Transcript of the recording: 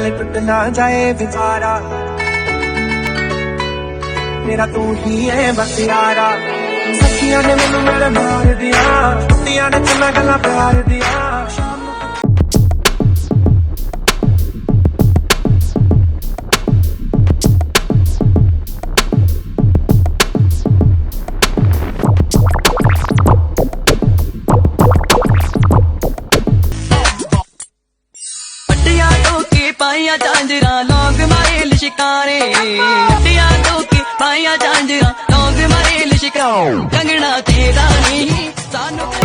दिल टूट ना जाए बेचारा, मेरा तू ही है बस यारा। सखियां ने मैनू मेरे मार दिया, कुत्तियां ने चला गला प्यार दिया। पाइया झांझरा लोग मारे लिशिकारे, हड्डियां धोके पाइया झांझरा लोग मारे लिशिकारे। कंगना तेरा नहीं सानू